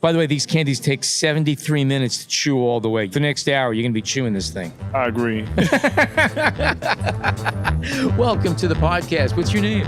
By the way, these candies take 73 minutes to chew all the way. For the next hour, you're going to be chewing this thing. I agree. Welcome to the podcast. What's your name?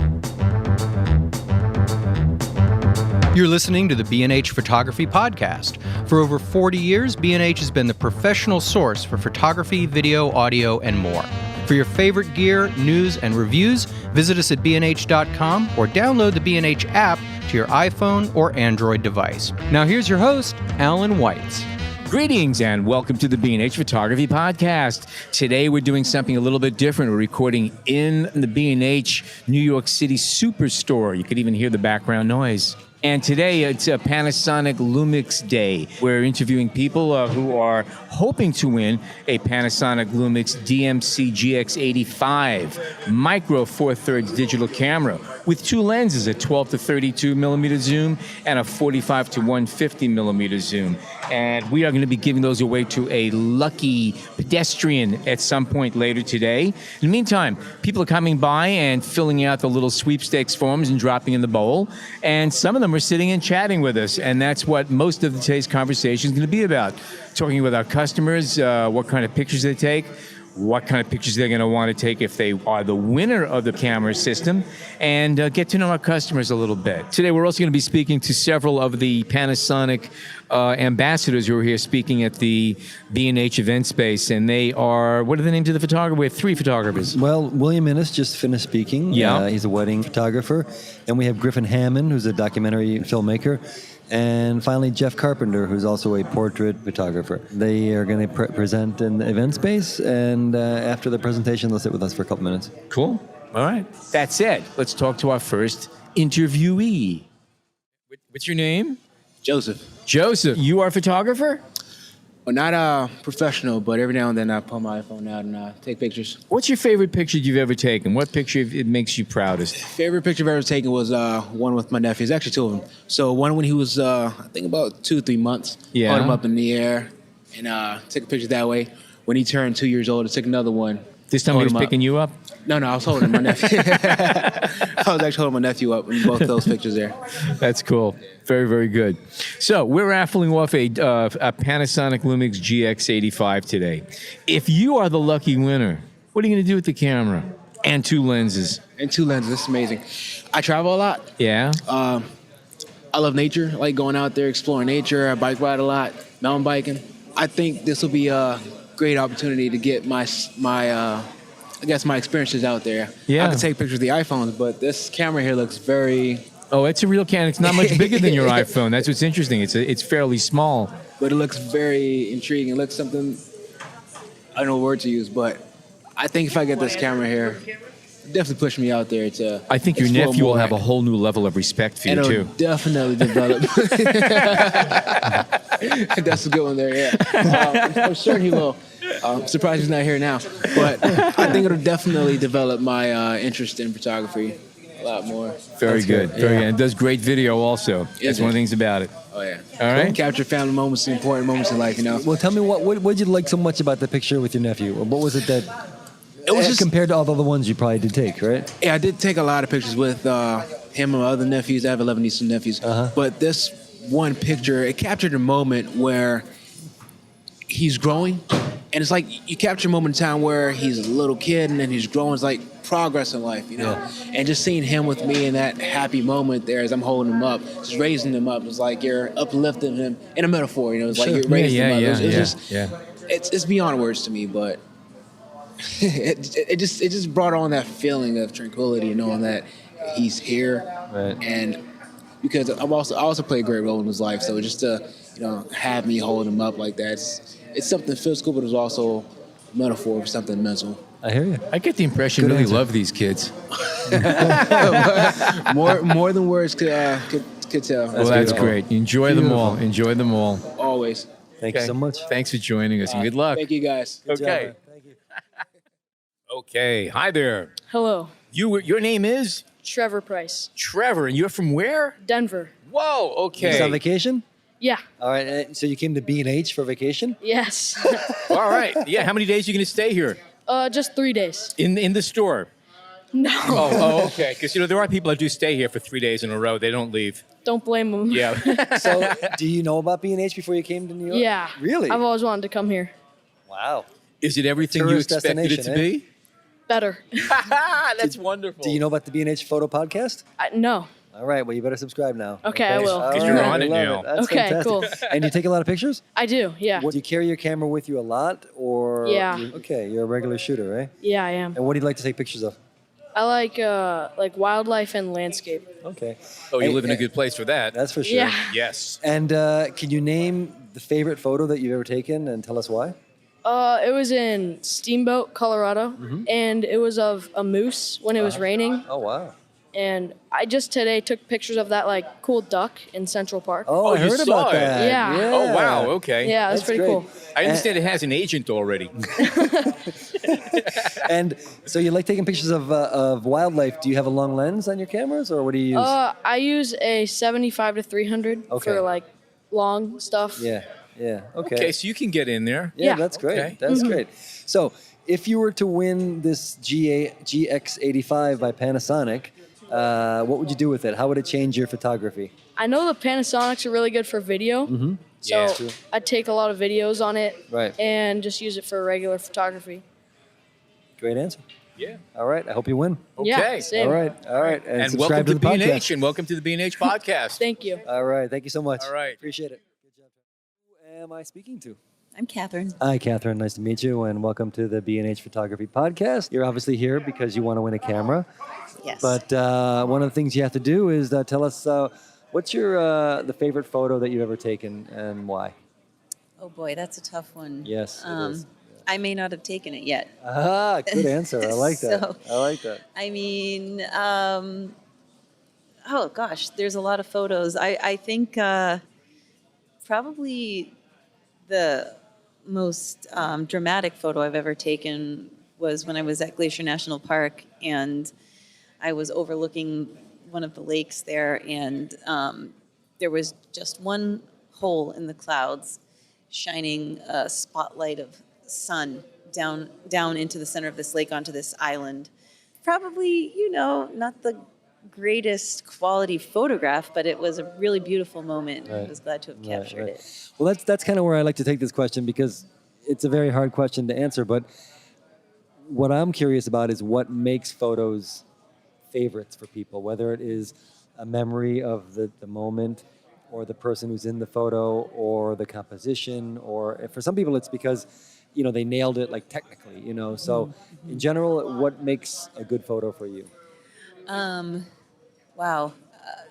You're listening to the B&H Photography Podcast. For over 40 years, B&H has been the professional source for photography, video, audio, and more. For your favorite gear, news, and reviews, visit us at bnh.com or download the B&H app to your iPhone or Android device. Now here's your host, Alan Weitz. Greetings and welcome to the B&H Photography Podcast. Today we're doing something a little bit different. We're recording in the B&H New York City SuperStore. You could even hear the background noise. And today it's a Panasonic Lumix Day. We're interviewing people who are hoping to win a Panasonic Lumix DMC-GX85 Micro 4/3 digital camera with two lenses, a 12 to 32 millimeter zoom and a 45 to 150 millimeter zoom. And we are going to be giving those away to a lucky pedestrian at some point later today. In the meantime, people are coming by and filling out the little sweepstakes forms and dropping in the bowl. And some of them are sitting and chatting with us. And that's what most of today's conversation is going to be about. Talking with our customers, what kind of pictures they take, what kind of pictures they're going to want to take if they are the winner of the camera system, and get to know our customers a little bit. Today, we're also going to be speaking to several of the Panasonic ambassadors who are here speaking at the B&H event space, and they are, what are the names of the photographers? We have three photographers. Well, William Innes just finished speaking. Yeah. He's a wedding photographer. And we have Griffin Hammond, who's a documentary filmmaker. And finally, Jeff Carpenter, who's also a portrait photographer. They are going to present in the event space, and after the presentation, they'll sit with us for a couple minutes. Cool. All right. That's it. Let's talk to our first interviewee. What's your name? Joseph. Joseph. You are a photographer? Well, not professional, but every now and then I pull my iPhone out and take pictures. What's your favorite picture you've ever taken? What picture it makes you proudest? Favorite picture I've ever taken was one with my nephews, actually two of them. So one when he was, I think about 2 or 3 months. Yeah. Held him up in the air and took a picture that way. When he turned 2 years old, I took another one. This time he was picking you up? No, I was holding my nephew. I was actually holding my nephew up in both those pictures there. That's cool. Very, very good. So we're raffling off a Panasonic Lumix GX85 today. If you are the lucky winner, what are you going to do with the camera? And two lenses. And two lenses. This is amazing. I travel a lot. Yeah? I love nature. I like going out there, exploring nature. I bike ride a lot, mountain biking. I think this will be a great opportunity to get my experiences out there. Yeah. I can take pictures of the iPhones, but this camera here looks very... Oh, it's a real camera. It's not much bigger than your iPhone. That's what's interesting. It's fairly small. But it looks very intriguing. It looks something... I don't know what word to use, but I think if I get this camera here, it definitely push me out there to... I think your nephew will have a whole new level of respect for you, too. It'll definitely develop. That's a good one there, yeah. I'm sure he will. I'm surprised he's not here now. But I think it'll definitely develop my interest in photography a lot more. Very good. Very good. And it does great video also. That's one of the things about it. Oh, yeah. All right. Capture family moments, important moments in life, you know. Well, tell me, what did you like so much about the picture with your nephew? What was it that... It was just, compared to all the other ones you probably did take, right? Yeah, I did take a lot of pictures with him and my other nephews. I have 11 nieces and nephews. But this one picture, it captured a moment where he's growing. And it's like you capture a moment in time where he's a little kid and then he's growing. It's like progress in life, you know? Yeah. And just seeing him with me in that happy moment there as I'm holding him up, just raising him up. It's like you're uplifting him in a metaphor, you know? It's like you're raising him up. It's beyond words to me, but it just brought on that feeling of tranquility, knowing that he's here. Right. And because I also play a great role in his life, so just to have me hold him up like that, it's something physical, but it's also a metaphor for something mental. I hear you. I get the impression you really love these kids. more than words could tell. Well, that's great. Enjoy them all. Enjoy them all. Always. Thank you so much. Thanks for joining us, and good luck. Thank you, guys. Good Okay. job. Thank you. Okay. Hi there. Hello, Your name is Trevor Price, Trevor, and you're from where? Denver. Whoa. Okay. Just on vacation? Yeah, All right. So you came to B&H for vacation? yes. All right. Yeah. How many days are you going to stay here Just 3 days. in the store? No. Oh, okay. Because, there are people that do stay here for 3 days in a row. They don't leave. Don't blame them. Yeah. So, do you know about B&H before you came to New York? Yeah. Really? I've always wanted to come here. Wow. Is it everything you Tourist expected it to destination, be? Better. That's wonderful. Do you know about the B&H Photo Podcast? No. All right. Well, you better subscribe now. Okay, I will. All 'Cause you're on I it love now. That's Okay, fantastic. cool. And do you take a lot of pictures? I do. Yeah. Do you carry your camera with you a lot, or? Yeah. Okay, you're a regular shooter, right? Yeah, I am. And what do you like to take pictures of? I like wildlife and landscape. Okay. Oh, you Hey, live in a good place for that. That's for sure. Yeah. Yes. And can you name the favorite photo that you've ever taken and tell us why? It was in Steamboat, Colorado, and it was of a moose when it was raining. Oh, wow. And I just today took pictures of that cool duck in Central Park. Oh, I you heard saw about it. that. Yeah. Oh, wow. Okay. Yeah, that's That's pretty great. cool. I understand it has an agent already. And so you like taking pictures of wildlife. Do you have a long lens on your cameras, or what do you use? I use a 75 to 300 Okay. for long stuff. Yeah. Okay. Okay, so you can get in there. Yeah, Yeah. that's great. Okay. That's great. So, if you were to win this GX85 by Panasonic, what would you do with it? How would it change your photography? I know the Panasonics are really good for video. So Yeah. True. I'd take a lot of videos on it Right. and just use it for regular photography. Great answer. Yeah. All right. I hope you win. Okay. Yeah, same. All right. And subscribe welcome to the podcast. B&H, and welcome to the B&H podcast. Thank you. All right. Thank you so much. All right. Appreciate it. Good job. Who am I speaking to? I'm Catherine. Hi, Catherine. Nice to meet you, and welcome to the B&H Photography Podcast. You're obviously here because you want to win a camera, Yes. but one of the things you have to do is tell us what's your the favorite photo that you've ever taken and why. Oh boy, that's a tough one. Yes, it is. I may not have taken it yet. Ah, good answer. I like that. So- I like that. I mean, oh gosh, there's a lot of photos. I think probably the most dramatic photo I've ever taken was when I was at Glacier National Park, and I was overlooking one of the lakes there, and there was just one hole in the clouds shining a spotlight of sun down into the center of this lake onto this island. Probably, not the greatest quality photograph, but it was a really beautiful moment. I was glad to have captured right. it. Well, that's kind of where I like to take this question because it's a very hard question to answer. But what I'm curious about is what makes photos favorites for people, whether it is a memory of the moment or the person who's in the photo or the composition, or for some people it's because they nailed it technically, So in general, what makes a good photo for you? Wow.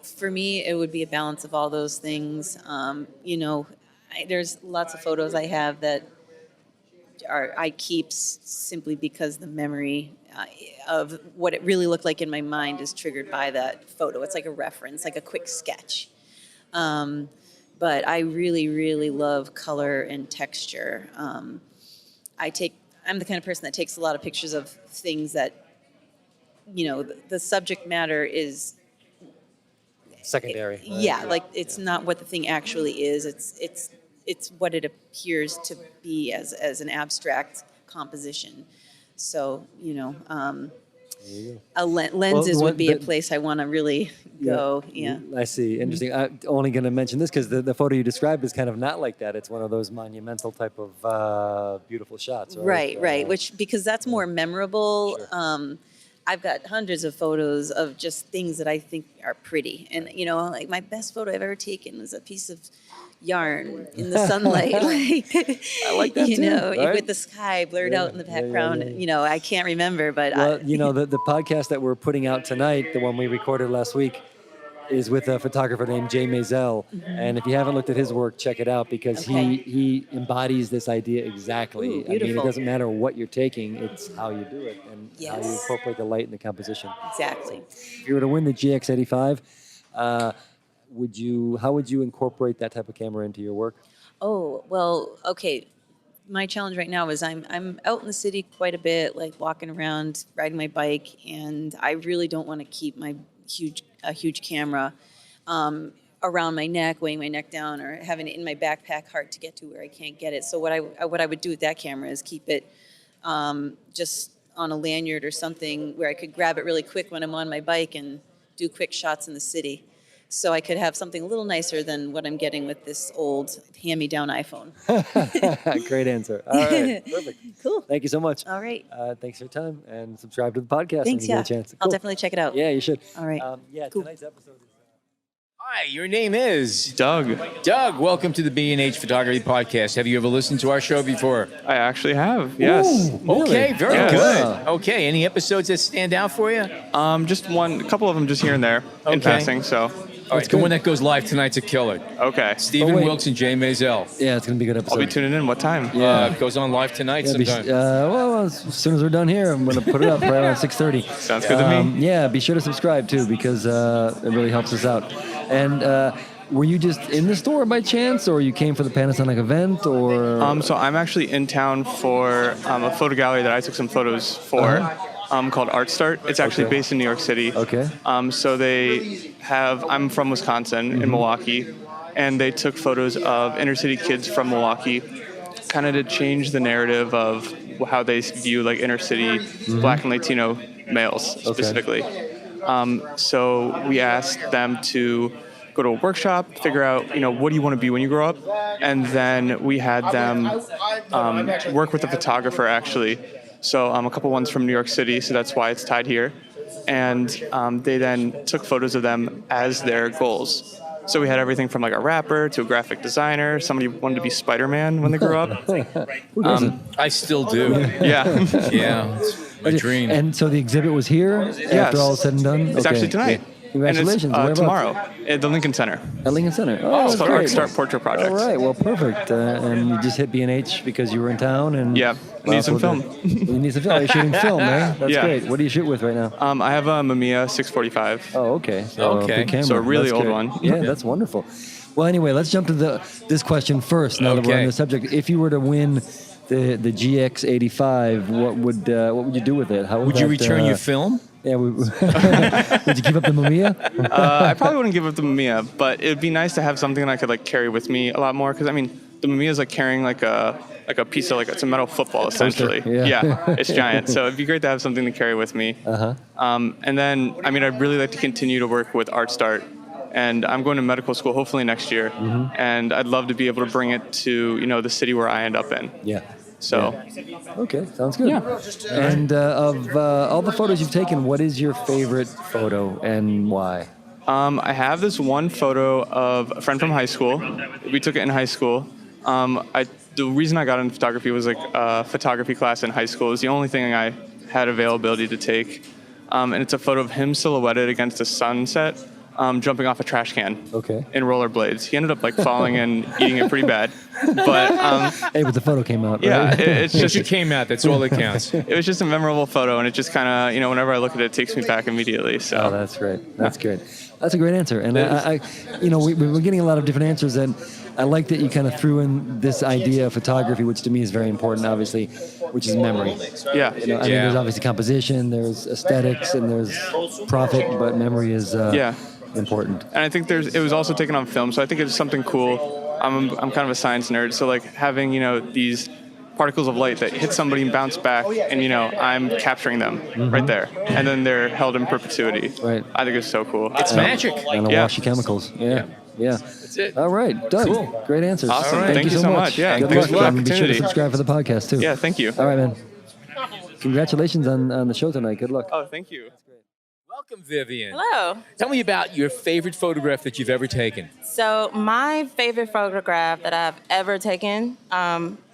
For me, it would be a balance of all those things. There's lots of photos I have that I keep simply because the memory of what it really looked like in my mind is triggered by that photo. It's like a reference, like a quick sketch. But I really, really love color and texture. I'm the kind of person that takes a lot of pictures of things that, the subject matter is Secondary. yeah, it's not what the thing actually is. It's what it appears to be as an abstract composition. So lenses would be a place I want to really go. Yeah. I see. Interesting. I'm only going to mention this because the photo you described is kind of not like that. It's one of those monumental type of beautiful shots. Right. Right. Because that's more memorable. Sure. I've got hundreds of photos of just things that I think are pretty. And, my best photo I've ever taken was a piece of yarn in the sunlight. I like that too, right? with the sky blurred out in the background. Yeah. I can't remember, but Well, the podcast that we're putting out tonight, the one we recorded last week, is with a photographer named Jay Maisel. And if you haven't looked at his work, check it out because he embodies this idea exactly. Ooh, I mean, it beautiful. doesn't matter what you're taking, it's how you do it and how you Yes. incorporate the light in the composition. exactly. If you were to win the GX85, how would you incorporate that type of camera into your work? Oh, well, okay. My challenge right now is I'm out in the city quite a bit, walking around, riding my bike, and I really don't want to keep my huge camera around my neck, weighing my neck down, or having it in my backpack, hard to get to where I can't get it. So what I would do with that camera is keep it just on a lanyard or something where I could grab it really quick when I'm on my bike and do quick shots in the city. So I could have something a little nicer than what I'm getting with this old hand-me-down iPhone. Great answer. All right, perfect. Cool. Thank you so much. All right. Thanks for your time, and subscribe to the podcast Thanks, when you get a chance. I'll Cool. definitely check it out. Yeah, you should. All right. Cool. Tonight's episode is... Hi, your name is? Doug. Doug, welcome to the B&H Photography Podcast. Have you ever listened to our show before? I actually have, yes. Okay, very Yes. good. Okay, any episodes that stand out for you? Just a couple of them just here and there in Okay. passing, so. All right, the one that goes live tonight's a killer. Okay. Stephen wait. Wilkes and Jay Maisel. Yeah, it's going to be a good episode. I'll be tuning in. What time? Goes on live tonight sometime. Well, as soon as we're done here, I'm going to put it up right around 6:30. Sounds good to me. Yeah, be sure to subscribe too, because it really helps us out. And were you just in the store by chance, or you came for the Panasonic event, or? So I'm actually in town for a photo gallery that I took some photos for. Called Art Start. It's actually based in New York City. Okay. So they have, I'm from Wisconsin in Milwaukee, and they took photos of inner city kids from Milwaukee, kind of to change the narrative of how they view like inner city Black and Latino males specifically. So we asked them to go to a workshop, figure out, what do you want to be when you grow up? And then we had them work with a photographer actually. So a couple ones from New York City, so that's why it's tied here. And they then took photos of them as their goals. So we had everything from like a rapper to a graphic designer. Somebody wanted to be Spider-Man when they grew up. Who doesn't? I still do. Yeah. Yeah, it's my dream. And so the exhibit was here after all is said and done? It's actually tonight. Yeah. Congratulations. And Whereabouts? it's tomorrow at the Lincoln Center. At Lincoln Center. Oh, It's that's called great. Art Start Portrait Project. All right, well, perfect. And you just hit B&H because you were in town? And Yeah, I need some film. You need some film. You're shooting film, eh? That's Yeah. great. What do you shoot with right now? I have a Mamiya 645. Oh, okay. So Okay. big camera. So a really That's old great. one. Yeah, that's wonderful. Well, anyway, let's jump to this question first. Now that we're on Okay. the subject, if you were to win the GX85, what would you do with it? How Would you that, return your film? Yeah. Would you keep up the Mamiya? I probably wouldn't give up the Mamiya, but it'd be nice to have something that I could like carry with me a lot more. Because the Mamiya is like carrying like a piece of it's a metal football essentially. yeah. It's giant. So it'd be great to have something to carry with me. And then I'd really like to continue to work with Art Start. And I'm going to medical school hopefully next year, and I'd love to be able to bring it to the city where I end up in. Yeah. So Okay, sounds good. Yeah. And of all the photos you've taken, what is your favorite photo and why? I have this one photo of a friend from high school. We took it in high school. The reason I got into photography was like a photography class in high school. It was the only thing I had availability to take. And it's a photo of him silhouetted against a sunset, jumping off a trash can in rollerblades. He ended up falling and eating it pretty bad. But Hey, but the photo came out, yeah, right? it's just It came out. That's all that counts. it was just a memorable photo, and it just kind of whenever I look at it, it takes me back immediately. So Oh, that's great. That's good. That's a great answer. And I we've been getting a lot of different answers, and I like that you kind of threw in this idea of photography, which to me is very important, obviously, which is memory. yeah. I mean, there's obviously composition, there's aesthetics, and there's profit, but memory is important. And I think it was also taken on film, so I think it's something cool. I'm kind of a science nerd, so having these particles of light that hit somebody and bounce back, and I'm capturing them right there, and then they're held in perpetuity. Right. I think it's so cool. It's magic. And the Yeah. washy chemicals. Yeah. That's it. All right, Doug. Cool. Great answers. Awesome. All right. Thank you so much. Yeah. Good Thanks luck. for the And be sure to opportunity. subscribe for the podcast too. Yeah. Thank you. All right, man. Congratulations on the show tonight. Good luck. Oh, thank you. Welcome, Vivian. Hello. Tell me about your favorite photograph that you've ever taken. So my favorite photograph that I've ever taken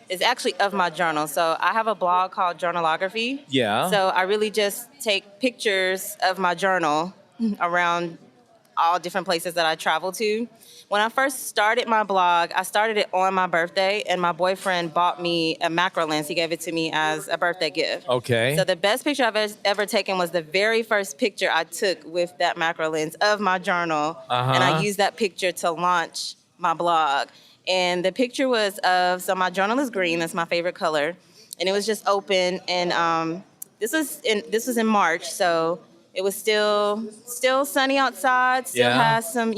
is actually of my journal. So I have a blog called Journalography. Yeah. So I really just take pictures of my journal around all different places that I travel to. When I first started my blog, I started it on my birthday, and my boyfriend bought me a macro lens. He gave it to me as a birthday gift. Okay. So the best picture I've ever taken was the very first picture I took with that macro lens of my journal. And I used that picture to launch my blog. And the picture was so my journal is green, that's my favorite color. And it was just open, and this was in March, so it was still sunny outside, still has some,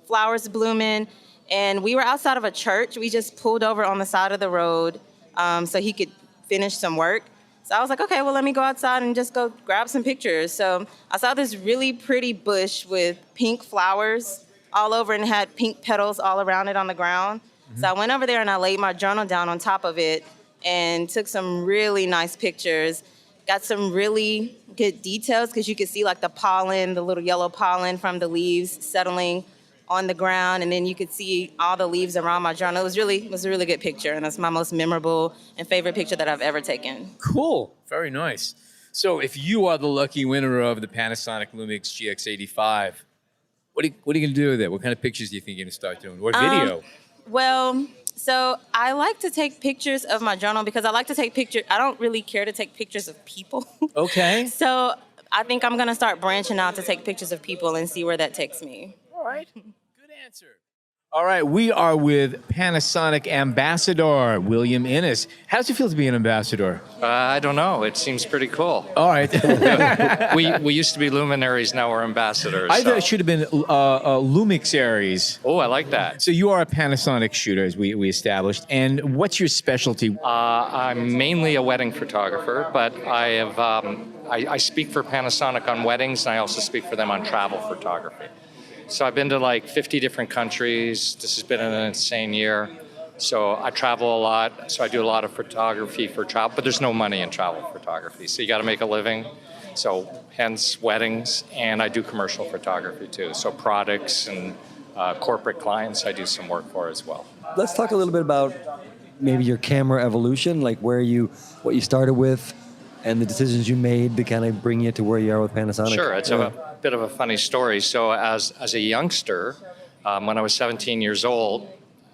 flowers blooming. And we were outside of a church. We just pulled over on the side of the road so he could finish some work. So I was like, okay, well, let me go outside and just go grab some pictures. So I saw this really pretty bush with pink flowers all over and had pink petals all around it on the ground. So I went over there and I laid my journal down on top of it and took some really nice pictures. Got some really good details because you could see like the pollen, the little yellow pollen from the leaves settling on the ground, and then you could see all the leaves around my journal. It was a really good picture, and that's my most memorable and favorite picture that I've ever taken. Cool. Very nice. So if you are the lucky winner of the Panasonic Lumix GX85, what are you going to do with it? What kind of pictures do you think you're going to start doing? What video? Well, so I like to take pictures of my journal because I like to take pictures. I don't really care to take pictures of people. Okay. So I think I'm going to start branching out to take pictures of people and see where that takes me. All right. Good answer. All right. We are with Panasonic Ambassador, William Innes. How does it feel to be an ambassador? I don't know. It seems pretty cool. All right. We used to be luminaries. Now we're ambassadors. I thought it should have been Lumix Aries. Oh, I like that. So you are a Panasonic shooter, as we established. And what's your specialty? I'm mainly a wedding photographer, but I have I speak for Panasonic on weddings, and I also speak for them on travel photography. So I've been to like 50 different countries. This has been an insane year. So I travel a lot. So I do a lot of photography for travel, but there's no money in travel photography. So you got to make a living. So hence weddings, and I do commercial photography too. So products and corporate clients I do some work for as well. Let's talk a little bit about maybe your camera evolution, like what you started with, and the decisions you made to kind of bring you to where you are with Panasonic. Sure, it's a bit of a funny story. So as a youngster, when I was 17 years old,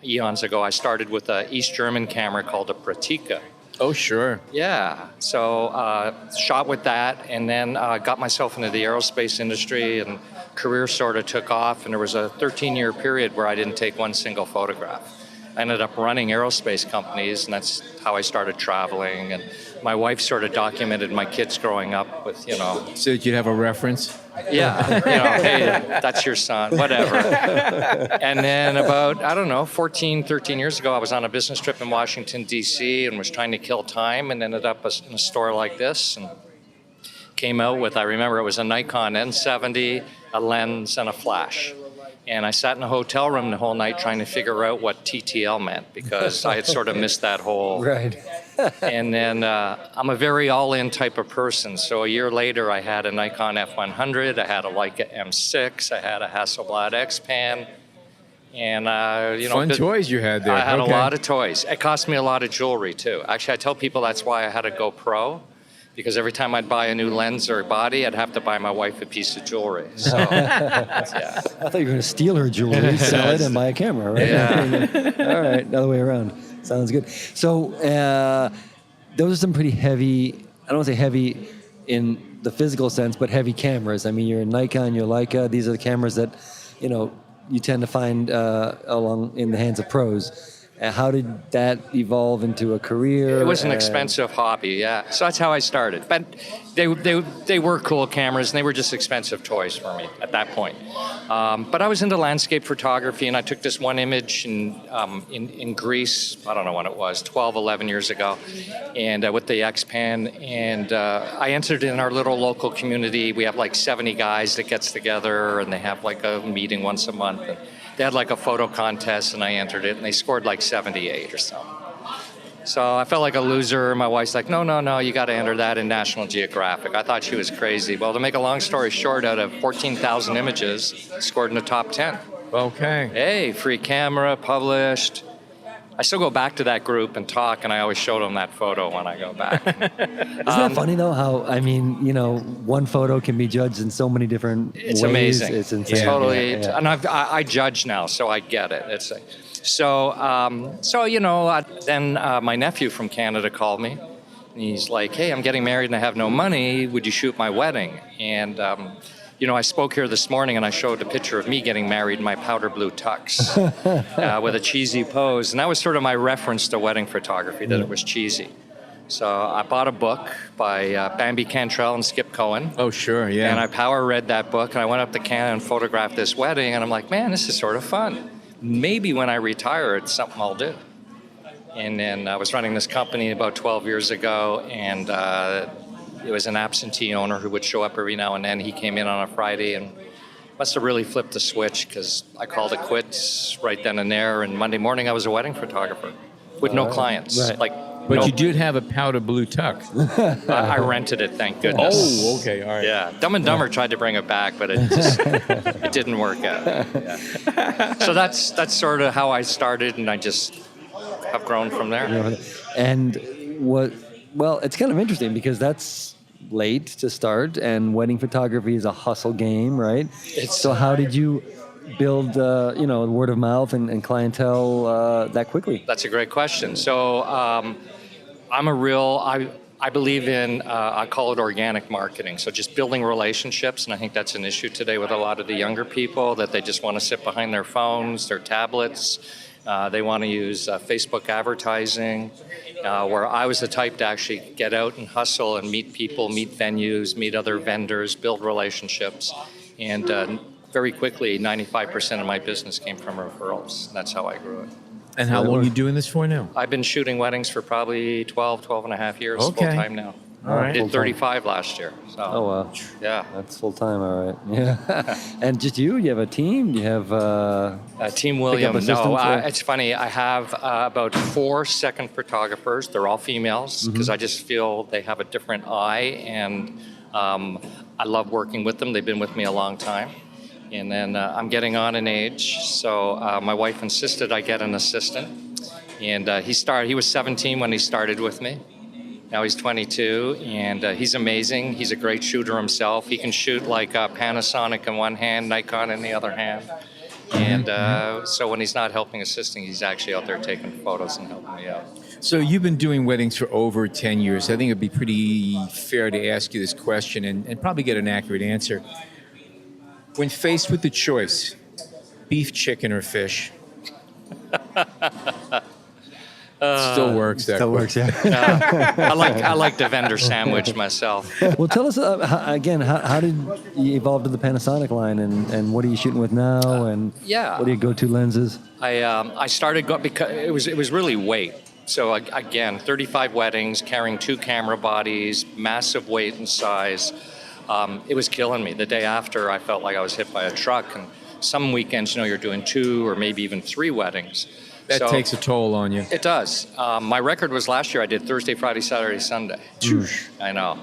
eons ago, I started with an East German camera called a Pratica. Oh, sure. Yeah, so shot with that, and then got myself into the aerospace industry, and career sort of took off, and there was a 13-year period where I didn't take one single photograph. I ended up running aerospace companies, and that's how I started traveling. And my wife sort of documented my kids growing up with, So that you'd have a reference? Yeah, hey, that's your son, whatever. And then about, 13 years ago, I was on a business trip in Washington, D.C., and was trying to kill time, and ended up in a store like this, and came out with, I remember it was a Nikon N70, a lens, and a flash. And I sat in a hotel room the whole night trying to figure out what TTL meant, because I had sort of missed that whole... Right. And then I'm a very all-in type of person. So a year later, I had a Nikon F100, I had a Leica M6, I had a Hasselblad X-Pan. And, Fun toys you had there. I had a lot of toys. It cost me a lot of jewelry, too. Actually, I tell people that's why I had a GoPro, because every time I'd buy a new lens or body, I'd have to buy my wife a piece of jewelry. So, yeah. I thought you were going to steal her jewelry, sell it, and buy a camera, right? Yeah. All right, the other way around. Sounds good. So those are some pretty heavy, I don't want to say heavy in the physical sense, but heavy cameras. I mean, you're Nikon, you're Leica. These are the cameras that, you tend to find along in the hands of pros. How did that evolve into a career? It was an expensive hobby, yeah. So that's how I started. But they were cool cameras, and they were just expensive toys for me at that point. But I was into landscape photography, and I took this one image in Greece, I don't know when it was, 12, 11 years ago, and with the X-Pan. And I entered in our little local community. We have like 70 guys that gets together, and they have like a meeting once a month. And they had like a photo contest, and I entered it, and they scored like 78 or something. So I felt like a loser. My wife's like, no, you got to enter that in National Geographic. I thought she was crazy. Well, to make a long story short, out of 14,000 images, scored in the top 10. Okay. Hey, free camera, published. I still go back to that group and talk, and I always show them that photo when I go back. Isn't that funny, though, how, one photo can be judged in so many different ways? It's amazing. It's insane. It's totally, yeah. and I judge now, so I get it. Then my nephew from Canada called me, and he's like, hey, I'm getting married and I have no money. Would you shoot my wedding? And, I spoke here this morning and I showed a picture of me getting married in my powder blue tux with a cheesy pose. And that was sort of my reference to wedding photography, that it was cheesy. So I bought a book by Bambi Cantrell and Skip Cohen. Oh, sure, yeah. And I power read that book, and I went up to Canada and photographed this wedding, and I'm like, man, this is sort of fun. Maybe when I retire, it's something I'll do. And then I was running this company about 12 years ago, and it was an absentee owner who would show up every now and then. He came in on a Friday and must have really flipped the switch, because I called it quits right then and there. And Monday morning, I was a wedding photographer with no clients. Right. But you did have a powder blue tuck. I rented it, thank goodness. Oh, okay, all right. Yeah, Dumb and Dumber tried to bring it back, but it didn't work out. Yeah. So that's sort of how I started, and I just have grown from there. And it's kind of interesting because that's late to start, and wedding photography is a hustle game, right? So how did you build, word of mouth and clientele that quickly? That's a great question. So I believe in, I call it organic marketing. So just building relationships. And I think that's an issue today with a lot of the younger people, that they just want to sit behind their phones, their tablets. They want to use Facebook advertising, where I was the type to actually get out and hustle and meet people, meet venues, meet other vendors, build relationships. And very quickly, 95% of my business came from referrals. That's how I grew it. And how long are you doing this for now? I've been shooting weddings for probably 12 and a half years, Okay. full-time now. All right. I did 35 last year. So. Oh, wow. Yeah. That's full time, all right. Yeah. And just you? You have a team? You have Team William. pickup assistants, No, or- it's funny. I have about 4 second photographers. They're all females, because I just feel they have a different eye, and I love working with them. They've been with me a long time. And then I'm getting on in age, so my wife insisted I get an assistant. And he was 17 when he started with me. Now he's 22, and he's amazing. He's a great shooter himself. He can shoot like Panasonic in one hand, Nikon in the other hand. And so when he's not helping assisting, he's actually out there taking photos and helping me out. So you've been doing weddings for over 10 years. I think it'd be pretty fair to ask you this question and probably get an accurate answer. When faced with the choice, beef, chicken, or fish? Still works. Still works, yeah. I like the vendor sandwich myself. Well, tell us again, how did you evolve to the Panasonic line, and what are you shooting with now, and Yeah. what are your go-to lenses? I started because it was really weight. So again, 35 weddings, carrying 2 camera bodies, massive weight and size. It was killing me. The day after, I felt like I was hit by a truck. And some weekends, you're doing 2 or maybe even 3 weddings. That takes a toll on you. It does. My record was last year. I did Thursday, Friday, Saturday, Sunday. I know.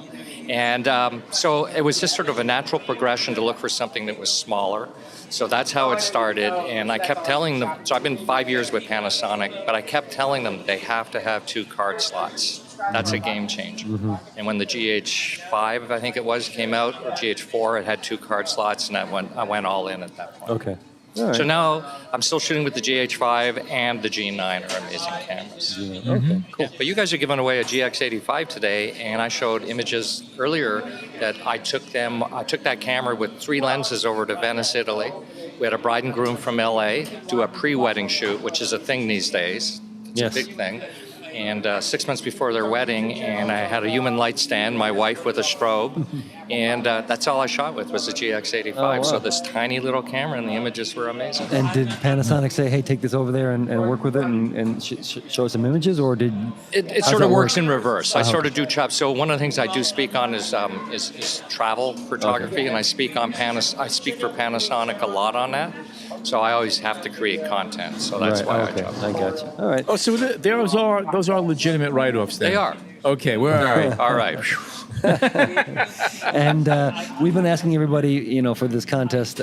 And so it was just sort of a natural progression to look for something that was smaller. So that's how it started. And I kept telling them, so I've been 5 years with Panasonic, but I kept telling them they have to have 2 card slots. That's a game changer. And when the GH5, I think it was, came out, or GH4, it had 2 card slots, and I went all in at that point. Okay. All right. So now I'm still shooting with the GH5 and the G9 are amazing cameras. Okay, cool. Yeah, but you guys are giving away a GX85 today, and I showed images earlier that I took that camera with 3 lenses over to Venice, Italy. We had a bride and groom from LA do a pre-wedding shoot, which is a thing these days. It's Yes. a big thing. And 6 months before their wedding, and I had a human light stand, my wife with a strobe, and that's all I shot with was the GX85. Oh, wow. So this tiny little camera, and the images were amazing. And did Panasonic say, hey, take this over there and work with it and show some images, or did... It how's sort that of works work? in reverse. I sort of do chop. So one of the things I do speak on is travel photography, and I speak for Panasonic a lot on that. So I always have to create content. So that's why I chop. I got you. All right. Oh, so those are legitimate write-offs then? They are. Okay, we're all right. All right. And we've been asking everybody, for this contest,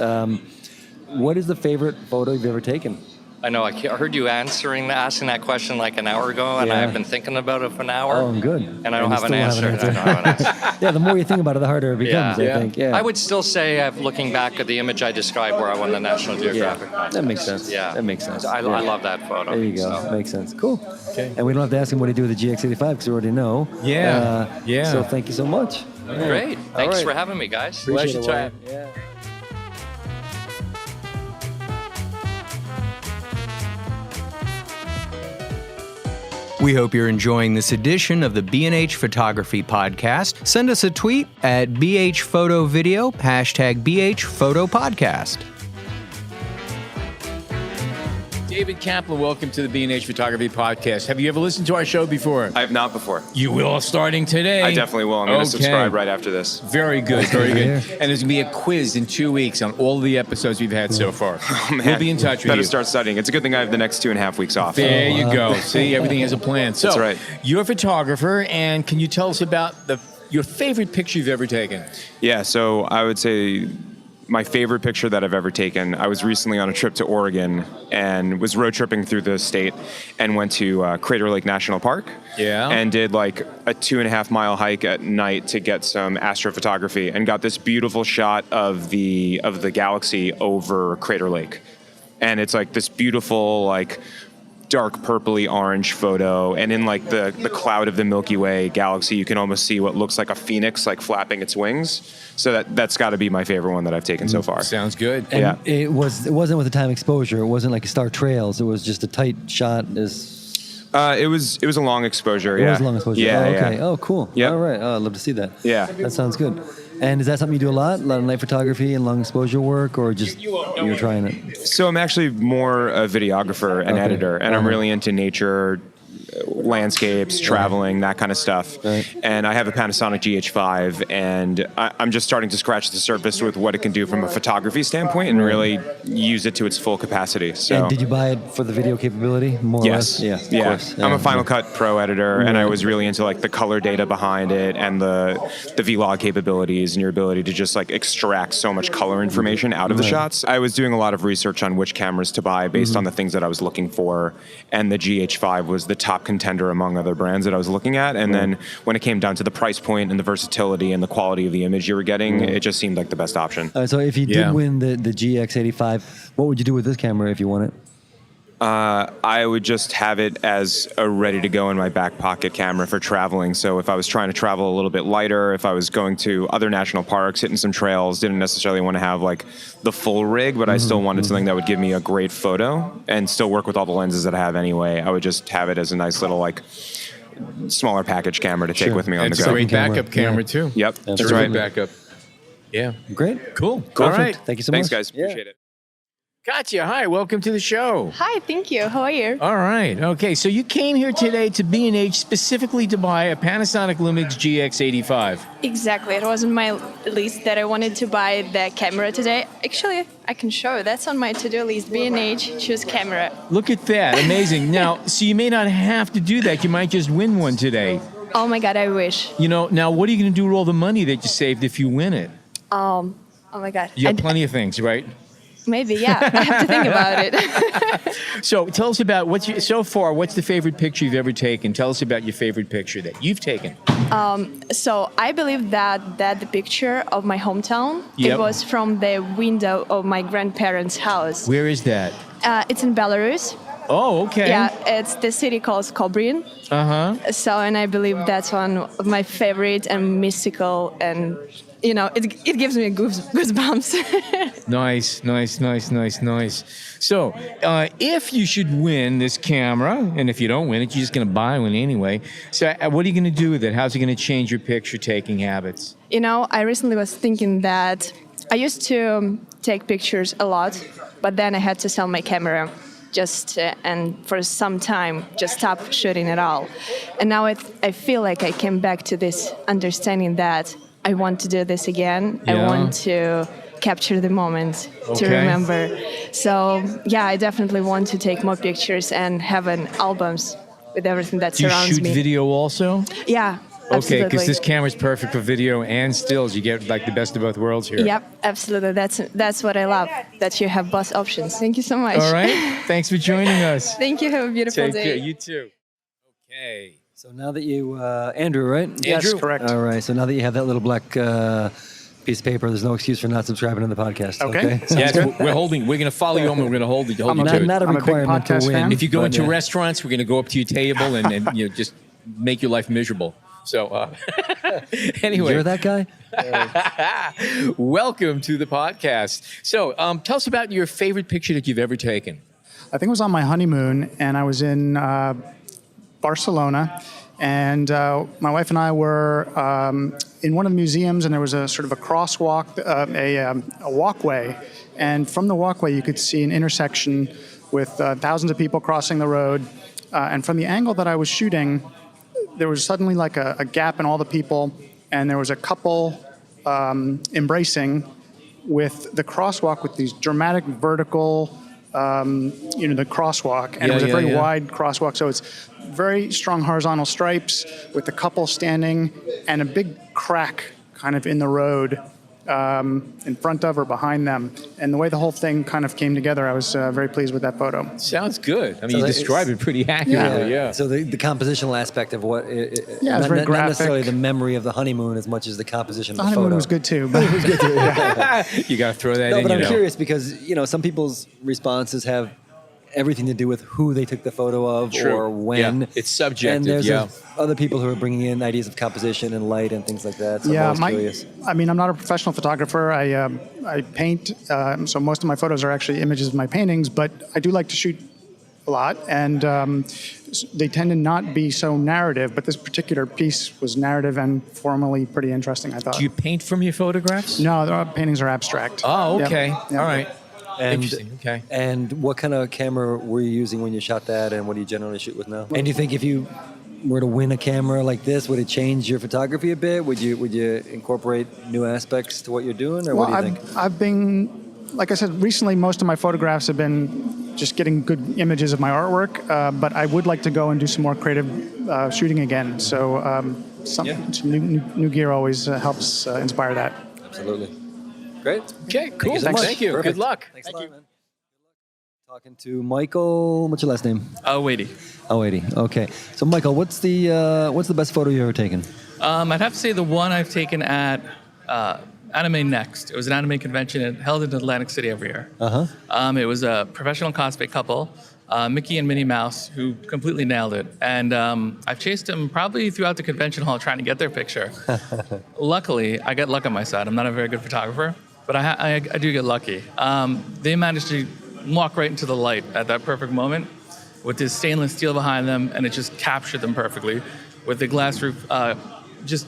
what is the favorite photo you've ever taken? I know. I heard you asking that question like an hour ago, and Yeah. I've been thinking about it for an hour. Oh, good. And I don't have an you answer. still I don't have an answer. Yeah, the more you think about it, the harder it becomes, I think. Yeah. I would still say, looking back at the image I described where I won the National Geographic contest. That makes sense. Yeah. That makes sense. I love that photo. There you go. So. Makes sense. Cool. Okay. And we don't have to ask him what he do with the GX85 because we already know. Yeah. So thank you so much. Great. Thanks right. for having me, guys. Pleasure time. Yeah. We hope you're enjoying this edition of the B&H Photography Podcast. Send us a tweet at BH Photo Video, #BH Photo Podcast. David Kaplan, welcome to the B&H Photography Podcast. Have you ever listened to our show before? I have not before. You will, starting today. I definitely will. I'm going to subscribe right after this. Very good, very good. And there's going to be a quiz in 2 weeks on all the episodes we've had so far. Oh, man. We'll be in touch with you. Better start studying. It's a good thing I have the next 2.5 weeks off. There you go. See, everything has a plan. So, That's right. You're a photographer, and can you tell us about your favorite picture you've ever taken? Yeah, so I would say my favorite picture that I've ever taken, I was recently on a trip to Oregon and was road tripping through the state and went to Crater Lake National Park. Yeah. And did like a 2.5 mile hike at night to get some astrophotography and got this beautiful shot of the galaxy over Crater Lake. And it's like this beautiful, like, dark purpley orange photo, and in like the cloud of the Milky Way galaxy you can almost see what looks like a phoenix like flapping its wings. So that's got to be my favorite one that I've taken so far. Sounds good. And yeah, it wasn't with the time exposure. It wasn't like star trails. It was just a tight shot. It was a long exposure. It was a long exposure. Yeah. Oh, okay. Yeah. Oh, cool. Yep. All right. Oh, I'd love to see that. Yeah. That sounds good. And is that something you do a lot of night photography and long exposure work, or just you're trying it? So I'm actually more a videographer and editor, and I'm really into nature, landscapes, traveling, that kind of stuff. Right. And I have a Panasonic GH5, and I'm just starting to scratch the surface with what it can do from a photography standpoint and really use it to its full capacity. So. And did you buy it for the video capability, more or Yes. less? Yes. Yeah. Of course. I'm a Final Cut Pro editor, and I was really into like the color data behind it and the vlog capabilities and your ability to just like extract so much color information out of the shots. I was doing a lot of research on which cameras to buy based on the things that I was looking for, and the GH5 was the top contender among other brands that I was looking at. And then when it came down to the price point and the versatility and the quality of the image you were getting, it just seemed like the best option. So if you did win the GX85, what would you do with this camera if you won it? I would just have it as a ready to go in my back pocket camera for traveling. So if I was trying to travel a little bit lighter, if I was going to other national parks, hitting some trails, didn't necessarily want to have like the full rig, but I still wanted something that would give me a great photo and still work with all the lenses that I have anyway, I would just have it as a nice little like smaller package camera to take with me on It's the a go. great backup camera too. Yep, That's that's right. right. Backup. Yeah. Great. Cool. Perfect. All right. Thank you so Thanks, much. guys. Appreciate it. Katya, hi. Welcome to the show. Hi, thank you. How are you? All right. Okay. So you came here today to B&H specifically to buy a Panasonic Lumix GX85. Exactly. It was on my list that I wanted to buy the camera today. Actually, I can show. That's on my to-do list. B&H, choose camera. Look at that. Amazing. Now, so you may not have to do that. You might just win one today. Oh my God, I wish. You know, now what are you going to do with all the money that you saved if you win it? Oh my God. You have plenty of things, right? Maybe, yeah. I have to think about it. So tell us about what's the favorite picture you've ever taken? Tell us about your favorite picture that you've taken. So I believe that the picture of my hometown, Yep. it was from the window of my grandparents' house. Where is that? It's in Belarus. Oh, okay. Yeah, it's the city called Kobrin. Uh-huh. So, and I believe that's one of my favorite and mystical, and you know, it gives me goosebumps. Nice. So, if you should win this camera, and if you don't win it, you're just going to buy one anyway. So, what are you going to do with it? How's it going to change your picture-taking habits? You know, I recently was thinking that I used to take pictures a lot, but then I had to sell my camera. And for some time, just stop shooting at all. And now I feel like I came back to this understanding that I want to do this again. Yeah. I want to capture the moment to remember. So, yeah, I definitely want to take more pictures and have an albums with everything that surrounds me. Do you shoot video also? Yeah, Okay, absolutely. because this camera's perfect for video and stills. You get like the best of both worlds here. Yep, absolutely. That's what I love, that you have both options. Thank you so much. All right. Thanks for joining us. Thank you. Have a beautiful Take day. care. You too. Okay. So now that you, Andrew, right? Yes, correct. All right. So now that you have that little black piece of paper, there's no excuse for not subscribing to the podcast. Okay. Yes, we're going to follow you and we're going to hold you to it. Not a I'm a big requirement to podcast win. fan. If you go but, into restaurants, we're going to go up to your table and you know, just make your life miserable. So anyway. You're that guy? Welcome to the podcast. So tell us about your favorite picture that you've ever taken. I think it was on my honeymoon, and I was in Barcelona, and my wife and I were in one of the museums, and there was a sort of a crosswalk, a walkway, and from the walkway you could see an intersection with thousands of people crossing the road. And from the angle that I was shooting, there was suddenly like a gap in all the people, and there was a couple embracing with the crosswalk with these dramatic vertical, the crosswalk. And it was a very wide crosswalk, so it's very strong horizontal stripes with the couple standing and a big crack kind of in the road in front of or behind them. And the way the whole thing kind of came together, I was very pleased with that photo. Sounds good. I mean, you described it pretty accurately, yeah. So the compositional aspect of what, it's very graphic. Not necessarily the memory of the honeymoon as much as the composition of the photo. The honeymoon was good too. But it was good too. You got to throw that in. No, but I'm curious because, some people's responses have everything to do with who they took the photo of or when. Yeah. It's subjective, and there's other people who are bringing in ideas of composition and light and things like that. So I'm curious. I'm not a professional photographer. I paint, so most of my photos are actually images of my paintings, but I do like to shoot a lot, and they tend to not be so narrative, but this particular piece was narrative and formally pretty interesting, I thought. Do you paint from your photographs? No, the paintings are abstract. Oh, okay. Yep. All right. Interesting. Okay. And what kind of camera were you using when you shot that, and what do you generally shoot with now? And do you think if you were to win a camera like this, would it change your photography a bit? Would you incorporate new aspects to what you're doing, or what do you think? I've been, like I said, recently most of my photographs have been just getting good images of my artwork, but I would like to go and do some more creative shooting again. So some new gear always helps inspire that. Absolutely. Great. Okay, cool. Thank you. Good luck. Thanks a lot, man. Talking to Michael. What's your last name? Awaidy. Awaidy. Okay. So, Michael, what's the best photo you ever taken? I'd have to say the one I've taken at Anime Next. It was an anime convention held in Atlantic City every year. It was a professional cosplay couple, Mickey and Minnie Mouse, who completely nailed it. And I've chased them probably throughout the convention hall trying to get their picture. Luckily, I got luck on my side. I'm not a very good photographer, but I do get lucky. They managed to walk right into the light at that perfect moment with this stainless steel behind them, and it just captured them perfectly with the glass roof just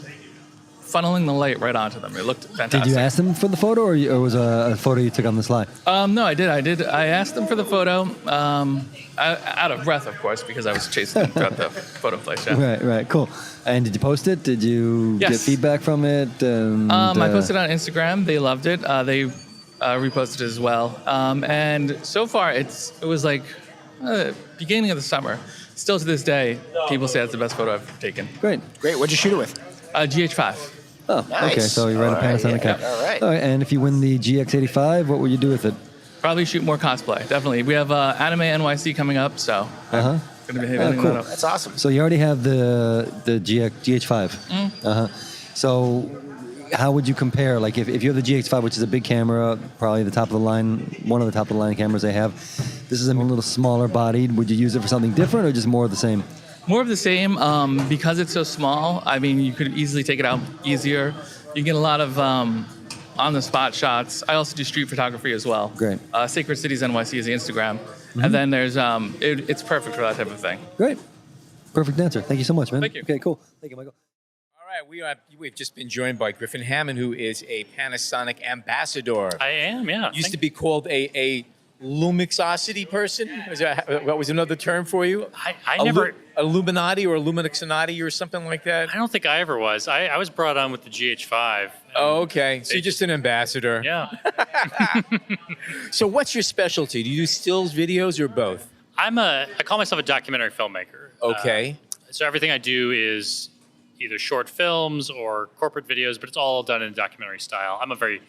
funneling the light right onto them. It looked fantastic. Did you ask them for the photo, or was a photo you took on the slide? No, I did. I asked them for the photo, out of breath, of course, because I was chasing them throughout the photo place. Yeah. Right, cool. And did you post it? Did you get feedback from it? I posted it on Instagram. They loved it. They reposted it as well. And so far, it was like beginning of the summer. Still to this day, people say that's the best photo I've taken. Great. What'd you shoot it with? GH5. Oh, nice. Okay. So you ran a Panasonic. Yeah. All right. And if you win the GX85, what will you do with it? Probably shoot more cosplay. Definitely. We have Anime NYC coming up, so I'm going to be hitting cool. that up. That's awesome. So you already have the GH5. So how would you compare? Like if you're the GX5, which is a big camera, probably the top of the line, one of the top of the line cameras they have. This is a little smaller bodied. Would you use it for something different, or just more of the same? More of the same, because it's so small. I mean, you could easily take it out easier. You get a lot of on-the-spot shots. I also do street photography as well. Great. Sacred Cities NYC is the Instagram. And then there's, it's perfect for that type of thing. Great. Perfect answer. Thank you so much, man. Thank you. Okay, cool. Thank you, Michael. All right, we've just been joined by Griffin Hammond, who is a Panasonic ambassador. I am, yeah. Used to be called a Lumixosity person? What was another term for you? I never... Illuminati or Illuminixonati or something like that? I don't think I ever was. I was brought on with the GH5. Oh, okay. So you're just an ambassador. Yeah. So what's your specialty? Do you do stills, videos, or both? I call myself a documentary filmmaker. Okay. So everything I do is either short films or corporate videos, but it's all done in documentary style. I'm a very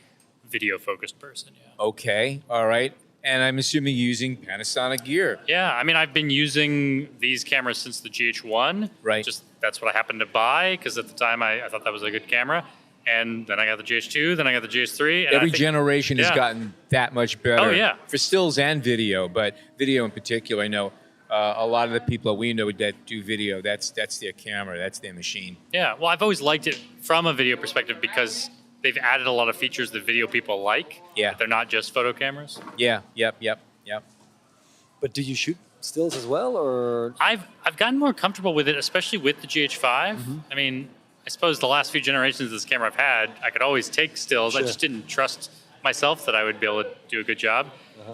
video-focused person, yeah. Okay. All right. And I'm assuming using Panasonic gear. Yeah, I mean, I've been using these cameras since the GH1. Right. Just that's what I happened to buy, because at the time I thought that was a good camera. And then I got the GH2, then I got the GH3. And Every generation has gotten that much better. Oh, yeah. For stills and video, but video in particular, I know a lot of the people we know that do video, that's their camera, that's their machine. Yeah, well, I've always liked it from a video perspective because they've added a lot of features that video people like. Yeah. They're not just photo cameras. Yeah, yep. But do you shoot stills as well, or? I've gotten more comfortable with it, especially with the GH5. I mean, I suppose the last few generations of this camera I've had, I could always take stills. Sure. I just didn't trust myself that I would be able to do a good job.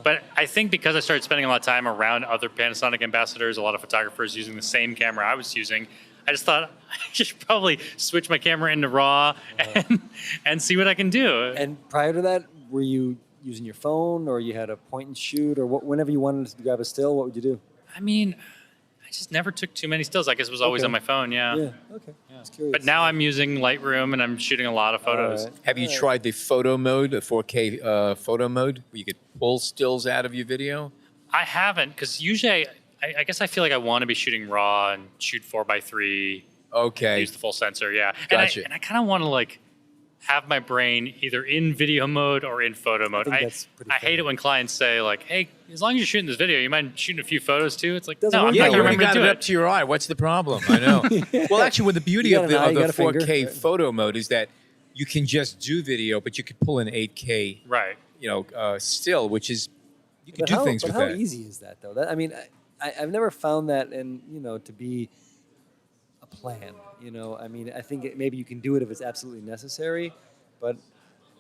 But I think because I started spending a lot of time around other Panasonic ambassadors, a lot of photographers using the same camera I was using, I just thought I should probably switch my camera into RAW and see what I can do. And prior to that, were you using your phone, or you had a point and shoot, or whenever you wanted to grab a still, what would you do? I mean, I just never took too many stills. I guess it was always on my phone, Yeah, okay. I was curious. But now I'm using Lightroom and I'm shooting a lot of photos. All right. Have you tried the photo mode, the 4K photo mode, where you could pull stills out of your video? I haven't, because usually I guess I feel like I want to be shooting RAW and shoot 4x3. Okay. Use the full sensor, yeah. Gotcha. And I kind of want to like have my brain either in video mode or in photo mode. think that's pretty I hate it when clients say like, "Hey, as long as you're shooting this video, you mind shooting a few photos too?" It's like, Doesn't no, work I'm Yeah, not you going to already remember got to it do up it. to your eye. What's the problem? I know. Well, actually, with the beauty You of got the, an eye, of you the got a finger. 4K Right. photo mode is that you can just do video, but you could pull an 8K, Right. still, which is you can But do how, things but with how that. easy is that, though? I mean, I've never found that, to be a plan. I mean, I think maybe you can do it if it's absolutely necessary, but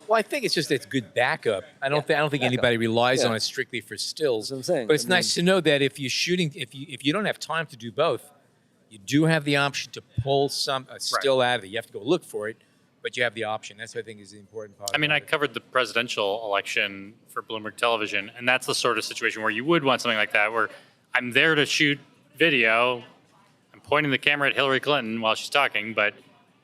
Well, I think it's good backup. I don't think backup. anybody relies Yeah. on it strictly for stills. That's what I'm saying. But it's I nice to know that if you're shooting, if you don't have time to do both, you do have the option to pull a still out of it. You have to go look for it, but you have the option. That's what I think is the important part. I mean, about I it. covered the presidential election for Bloomberg Television, and that's the sort of situation where you would want something like that, where I'm there to shoot video, I'm pointing the camera at Hillary Clinton while she's talking, but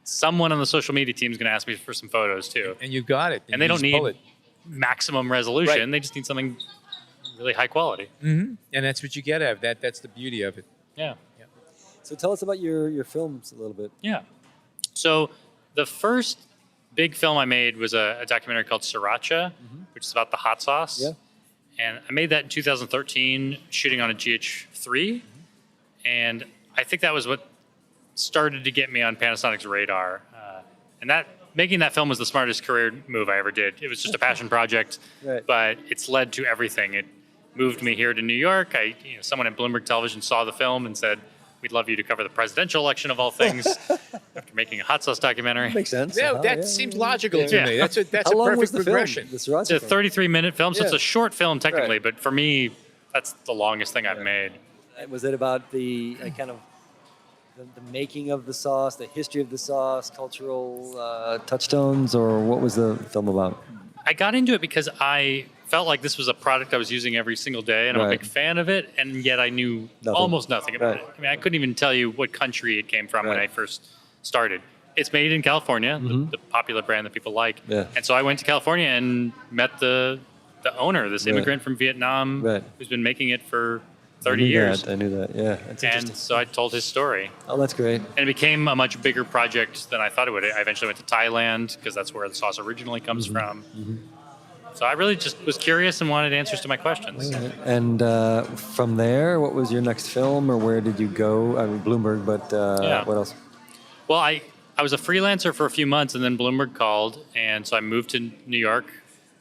someone on the social media team is going to ask me for some photos too. And you've got it. And they don't You just pull need maximum resolution. They just need something really high quality. Mm-hmm. And that's what you get out of that. That's the beauty of it. Yeah. So tell us about your films a little bit. Yeah. So the first big film I made was a documentary called Sriracha, which is about the hot sauce. Yeah. And I made that in 2013, shooting on a GH3. And I think that was what started to get me on Panasonic's radar. And making that film was the smartest career move I ever did. It was just a passion project, but it's led to everything. It moved me here to New York. Someone at Bloomberg Television saw the film and said, "We'd love you to cover the presidential election of all things," after making a hot sauce documentary. Makes sense. Yeah, that seems logical to me. That's a How long was perfect the progression. Film? It's a 33-minute film, so it's Yeah. a short film technically, Right. but for me, that's the longest thing I've made. Was it about the kind of the making of the sauce, the history of the sauce, cultural touchstones, or what was the film about? I got into it because I felt like this was a product I was using every single day, and I'm a Right. big fan of it, and yet I knew Nothing. almost nothing about Right. it. I mean, I couldn't even tell you what country it came from when Right. I first started. It's made in California, the popular brand that people like. Yeah. And so I went to California and met the owner, this immigrant from Vietnam, who's been making it for 30 years. I knew that. Yeah, that's interesting. And so I told his story. Oh, that's great. And it became a much bigger project than I thought it would. I eventually went to Thailand because that's where the sauce originally comes from. So I really just was curious and wanted answers to my questions. And from there, what was your next film, or where did you go? I mean, Bloomberg, but what else? Well, I was a freelancer for a few months, and then Bloomberg called, and so I moved to New York,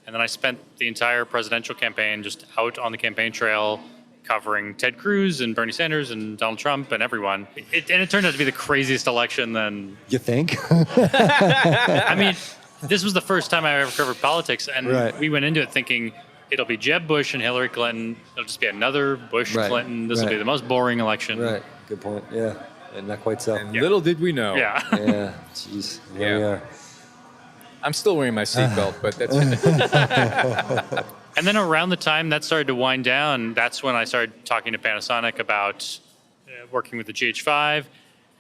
and then I spent the entire presidential campaign just out on the campaign trail, covering Ted Cruz and Bernie Sanders and Donald Trump and everyone. And it turned out to be the craziest election then. You think? I mean, this was the first time I ever covered politics, and Right. we went into it thinking it'll be Jeb Bush and Hillary Clinton. It'll just be another Bush-Clinton. This will be the most boring election. Right. Good point. Yeah. And not quite so. And little did we know. Yeah. Yeah. Jeez. Here we are. I'm still wearing my seatbelt, but that's And then around the time that started to wind down, that's when I started talking to Panasonic about working with the GH5.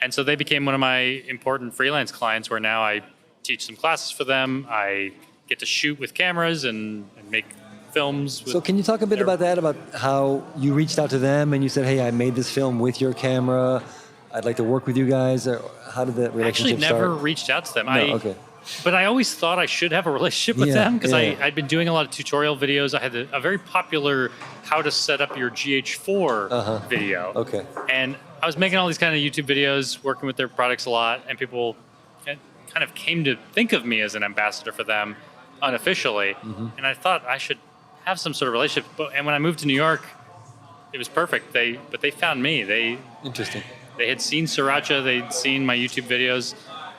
And so they became one of my important freelance clients, where now I teach some classes for them. I get to shoot with cameras and make films. With So can you talk a bit about that, about how you reached out to them and you said, hey, I made this film with your camera. I'd like to work with you guys. Or how did that I relationship actually never start? reached out to them. Okay. But I always thought I should have a relationship with them, because I'd been doing a lot of tutorial videos. I had a very popular how to set up your GH4 video. Okay. And I was making all these kind of YouTube videos, working with their products a lot, and people kind of came to think of me as an ambassador for them unofficially. And I thought I should have some sort of relationship. And when I moved to New York, it was perfect. But they found me. Interesting. They had seen Sriracha, they'd seen my YouTube videos,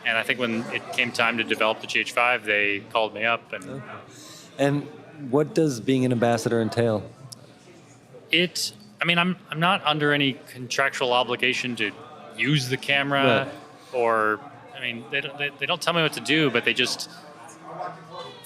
and I think when it came time to develop the GH5, they called me up. And And what does being an ambassador entail? I'm not under any contractual obligation to use the camera, or they don't tell me what to do, but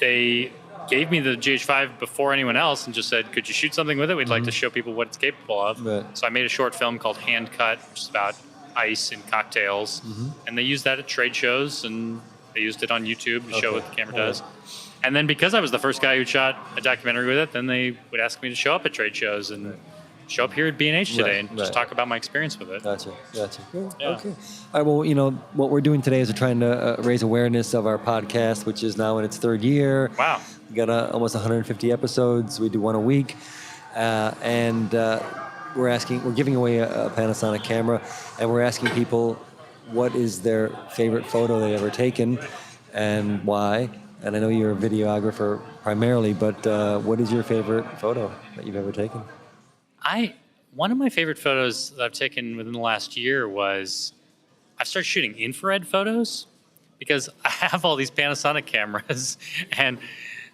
they gave me the GH5 before anyone else and just said, could you shoot something with it? We'd like to show people what it's capable of. So I made a short film called Hand Cut, which is about ice and cocktails. And they used that at trade shows, and they used it on YouTube to show what the camera does. And then because I was the first guy who shot a documentary with it, then they would ask me to show up at trade shows and show up here at B&H today and just talk about my experience with it. Gotcha. Cool. Yeah. Okay. All right, well, what we're doing today is we're trying to raise awareness of our podcast, which is now in its third year. Wow. We got almost 150 episodes. We do one a week. And we're giving away a Panasonic camera, and we're asking people what is their favorite photo they've ever taken and why. And I know you're a videographer primarily, but what is your favorite photo that you've ever taken? One of my favorite photos that I've taken within the last year was I started shooting infrared photos because I have all these Panasonic cameras, and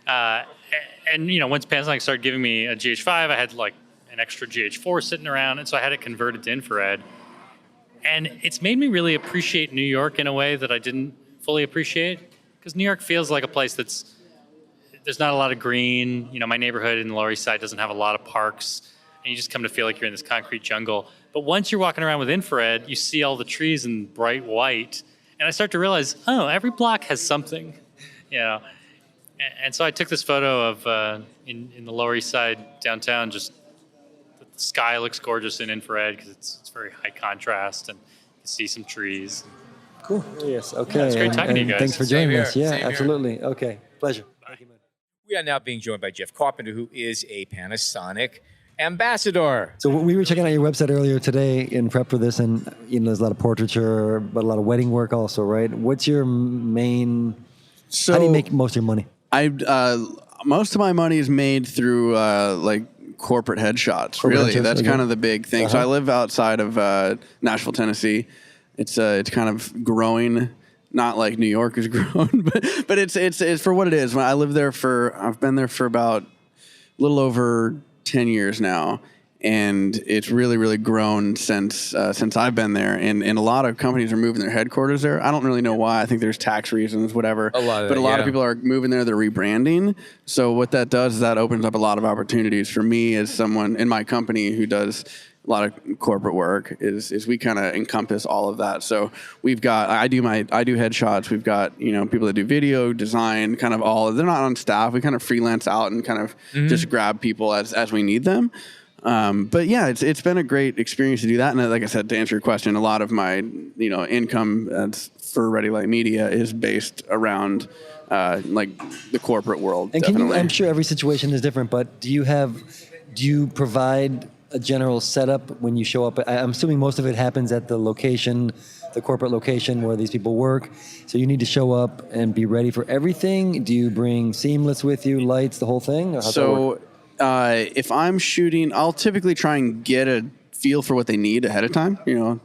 once Panasonic started giving me a GH5, I had like an extra GH4 sitting around, and so I had it converted to infrared, and it's made me really appreciate New York in a way that I didn't fully appreciate, because New York feels like a place there's not a lot of green. My neighborhood in the Lower East Side doesn't have a lot of parks. And you just come to feel like you're in this concrete jungle. But once you're walking around with infrared, you see all the trees in bright white. And I start to realize, every block has something, And so I took this photo of in the Lower East Side downtown, just the sky looks gorgeous in infrared because it's very high contrast, and you can see some trees. Cool. Yes. Okay. Yeah, it's great talking to you guys. Thanks for joining us. Yeah, Same here. absolutely. Okay. Pleasure. Thank you, man. We are now being joined by Jeff Carpenter, who is a Panasonic ambassador. So we were checking out your website earlier today in prep for this, and there's a lot of portraiture, but a lot of wedding work also, right? What's your main? How do you make most of your money? Most of my money is made through corporate headshots. Really, that's kind of the big thing. So I live outside of Nashville, Tennessee. It's kind of growing. Not like New York is growing, but it's for what it is. When I've been there for about a little over 10 years now, and it's really, really grown since I've been there. And a lot of companies are moving their headquarters there. I don't really know why. I think there's tax reasons, whatever. But a lot of people are moving there. They're rebranding. So what that does is that opens up a lot of opportunities for me as someone in my company who does a lot of corporate work. Is we kind of encompass all of that. So I do headshots. We've got people that do video design, kind of all. They're not on staff. We kind of freelance out and kind of just grab people as we need them. But yeah, it's been a great experience to do that. And like I said, to answer your question, a lot of my income for Ready Light Media is based around like the corporate world. And definitely. I'm sure every situation is different, but do you provide a general setup when you show up? I'm assuming most of it happens at the location, the corporate location where these people work. So you need to show up and be ready for everything. Do you bring seamless with you, lights, the whole thing? Or how's that work? If I'm shooting, I'll typically try and get a feel for what they need ahead of time.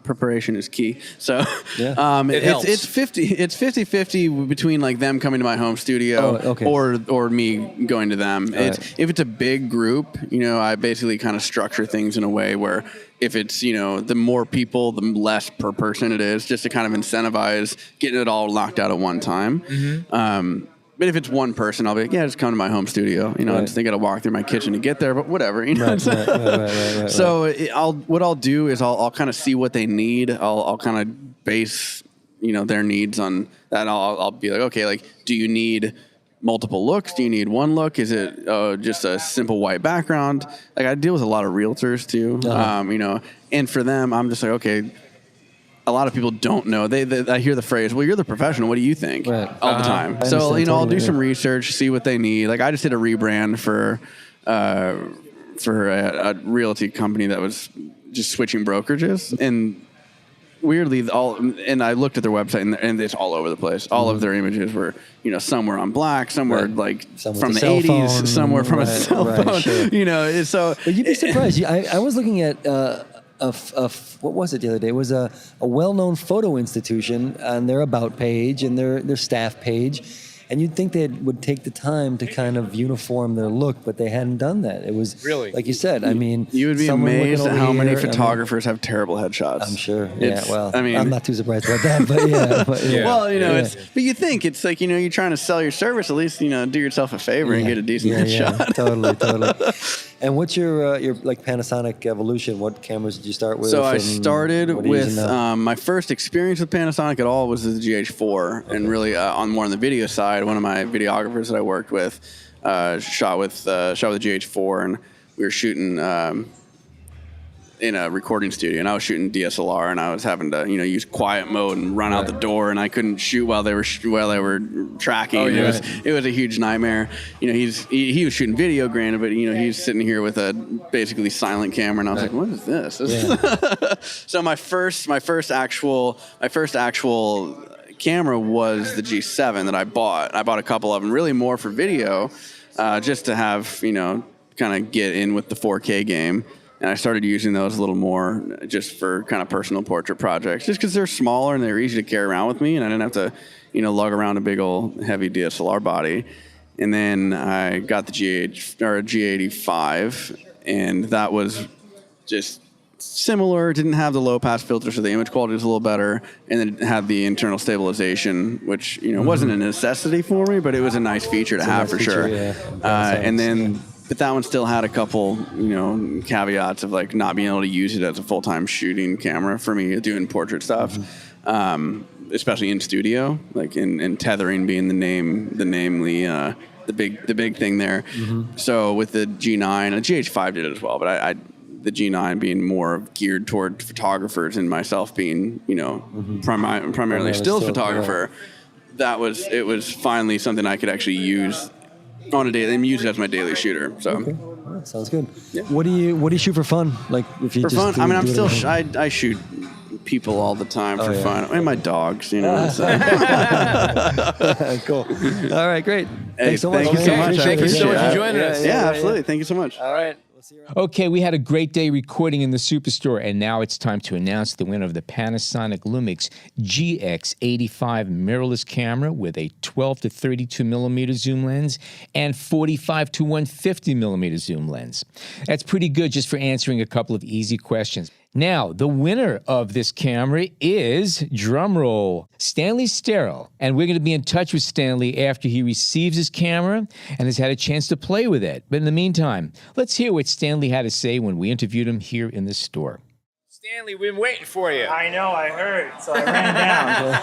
Preparation is key. So it helps. It's 50-50 between like them coming to my home studio or me going to them. If it's a big group, I basically kind of structure things in a way where if it's, the more people, the less per person it is, just to kind of incentivize getting it all knocked out at one time. But if it's one person, I'll be like, just come to my home studio. I just think I'll walk through my kitchen to get there, but whatever. Right. So what I'll do is I'll kind of see what they need. I'll kind of base, their needs on that. I'll be like, okay, like, do you need multiple looks? Do you need one look? Is it just a simple white background? Like I deal with a lot of realtors too, and for them, I'm just like, okay. A lot of people don't know. I hear the phrase, well, you're the professional. What do you think? All the time. So, I'll do some research, see what they need. Like I just did a rebrand for a realty company that was just switching brokerages. And weirdly, and I looked at their website and it's all over the place. All of their images were, somewhere on black, somewhere like from the 80s, somewhere from a cell phone. Sure. So. But you'd be surprised. I was looking at... what was it the other day? It was a well-known photo institution on their about page and their staff page, And you'd think they would take the time to kind of uniform their look, but they hadn't done that. It was, really, like you said, I mean, you would be amazed at how many photographers have terrible headshots. I'm sure. Yeah, well, I mean, I'm not too surprised about that, but yeah. Well, you know, but you think it's like, you know, you're trying to sell your service, at least, you know, do yourself a favor and get a decent headshot. Yeah, totally. And what's your like Panasonic evolution? What cameras did you start with? So I started with my first experience with Panasonic at all was the GH4, and really on more on the video side. One of my videographers that I worked with shot with the GH4, and we were shooting in a recording studio, and I was shooting DSLR, and I was having to, you know, use quiet mode and run out the door, and I couldn't shoot while they were tracking. Oh, yeah. It was a huge nightmare. You know, he was shooting video, granted, but you know, he's sitting here with a basically silent camera, and I was like, what is this? So my first actual camera was the G7 that I bought. I bought a couple of them, really more for video, just to have, you know, kind of get in with the 4K game. And I started using those a little more just for kind of personal portrait projects, just because they're smaller and they're easy to carry around with me, and I didn't have to, you know, lug around a big old heavy DSLR body. And then I got the G85, and that was just similar. It didn't have the low pass filter, so the image quality was a little better, and then it had the internal stabilization, which, you know, wasn't a necessity for me, but it was a nice feature to have for sure. And then. But that one still had a couple, you know, caveats of like not being able to use it as a full-time shooting camera for me doing portrait stuff, especially in studio, like in tethering being the big thing there. So with the G9, the GH5 did it as well, but the G9 being more geared toward photographers and myself being, you know, primarily still photographer. It was finally something I could actually use on a daily, and use it as my daily shooter. So Well, sounds good. Yeah. What do you shoot for fun? Like if you for just fun? I mean, I'm still I shoot people all the time for fun, and my dogs, you know. Cool. All right, great. Hey, thanks so much. Thank you so much. Thank you so much for joining us. Yeah, absolutely. Thank you so much. All right. Okay, we had a great day recording in the SuperStore, and now it's time to announce the winner of the Panasonic Lumix GX85 Mirrorless camera with a 12 to 32 millimeter zoom lens and 45 to 150 millimeter zoom lens. That's pretty good just for answering a couple of easy questions. Now, the winner of this camera is, drumroll, Stanley Sterrell. And we're going to be in touch with Stanley after he receives his camera and has had a chance to play with it. But in the meantime, let's hear what Stanley had to say when we interviewed him here in the store. Stanley, we've been waiting for you. I know, I heard, so I ran down.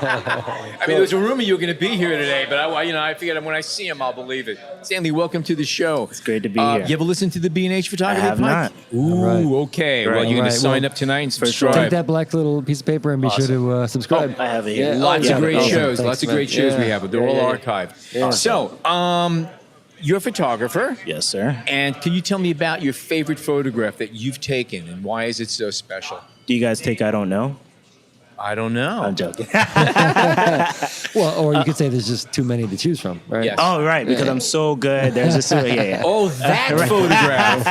I mean, there was a rumor you were going to be here today, but I figured when I see him, I'll believe it. Stanley, welcome to the show. It's great to be here. You ever listen to the B&H Photography Podcast? I have not. Ooh, okay. Right. Well, you're going to sign up tonight and subscribe. Take that black little piece of paper and be sure to subscribe. I have it here. Lots of great shows. Thanks, Lots of great shows we have. They're all archived. Yeah. So, you're a photographer. Yes, sir. And can you tell me about your favorite photograph that you've taken and why is it so special? Do you guys take I Don't Know? I don't know. I'm joking. Well, or you could say there's just too many to choose from, right? Yes. Oh, right, because I'm so good. There's just Oh, that photograph.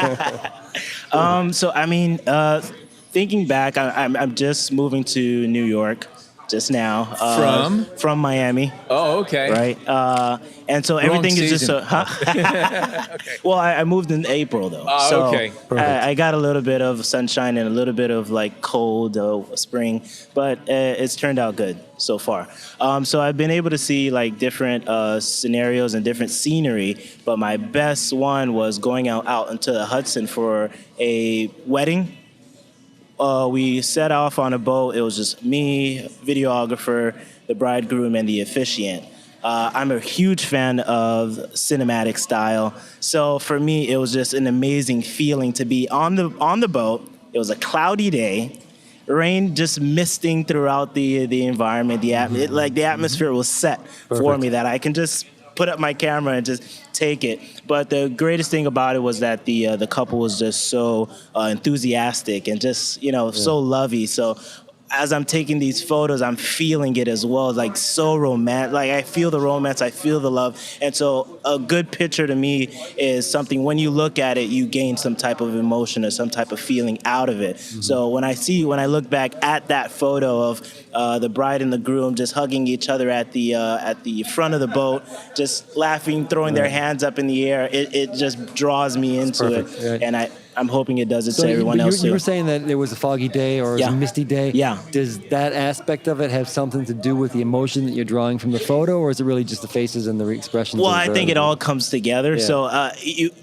So I mean, thinking back, I'm just moving to New York just now. From Miami. Oh, okay. Right. And so everything is just so. Okay. Well, I moved in April though. Oh, so okay. I got a little bit of sunshine and a little bit of like cold spring, but it's turned out good so far. So I've been able to see like different scenarios and different scenery, but my best one was going out into the Hudson for a wedding. We set off on a boat. It was just me, videographer, the bridegroom, and the officiant. I'm a huge fan of cinematic style. So for me, it was just an amazing feeling to be on the boat. It was a cloudy day, rain just misting throughout the environment. The atmosphere was set for me that I can just put up my camera and just take it. But the greatest thing about it was that the couple was just so enthusiastic and just so lovey. So as I'm taking these photos, I'm feeling it as well. Like so romantic. Like I feel the romance, I feel the love. And so a good picture to me is something when you look at it, you gain some type of emotion or some type of feeling out of it. Mm-hmm. So when I look back at that photo of the bride and the groom just hugging each other at the front of the boat, just laughing, throwing their hands up in the air, it just draws me into it. Right. And I'm hoping it does it to everyone else too. You were saying that it was a foggy day or it was a misty day. Yeah. Does that aspect of it have something to do with the emotion that you're drawing from the photo, or is it really just the faces and the expressions? Well, I think it all comes together. Yeah. So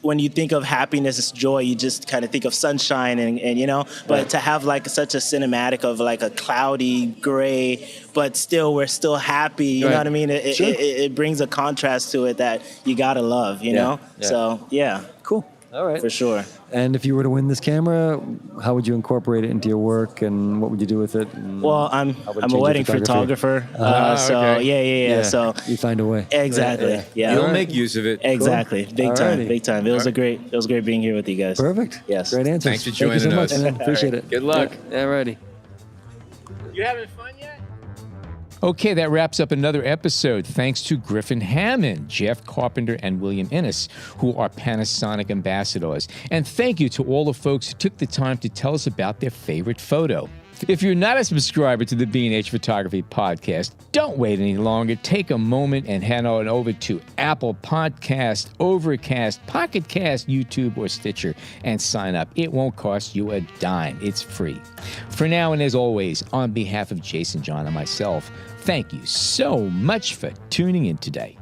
when you think of happiness, joy, you just kind of think of sunshine and you know, but to have like such a cinematic of like a cloudy gray, but still we're still happy. You know what I mean? It brings a contrast to it that you gotta love. You know. Yeah. So yeah. Cool. All right. For sure. And if you were to win this camera, how would you incorporate it into your work, and what would you do with it? Well, I'm a wedding photographer, so yeah. So you find a way. Exactly. Yeah. You'll make use of it. Exactly. Cool. Big time. It was great being here with you guys. Perfect. Yes. Great answers. Thanks for joining so us. Much, appreciate it. Good luck. All righty. You having fun yet? Okay, that wraps up another episode. Thanks to Griffin Hammond, Jeff Carpenter, and William Innes, who are Panasonic ambassadors. And thank you to all the folks who took the time to tell us about their favorite photo. If you're not a subscriber to the B&H Photography Podcast, don't wait any longer. Take a moment and head on over to Apple Podcast, Overcast, Pocket Cast, YouTube, or Stitcher and sign up. It won't cost you a dime. It's free. For now, and as always, on behalf of Jason, John, and myself, thank you so much for tuning in today.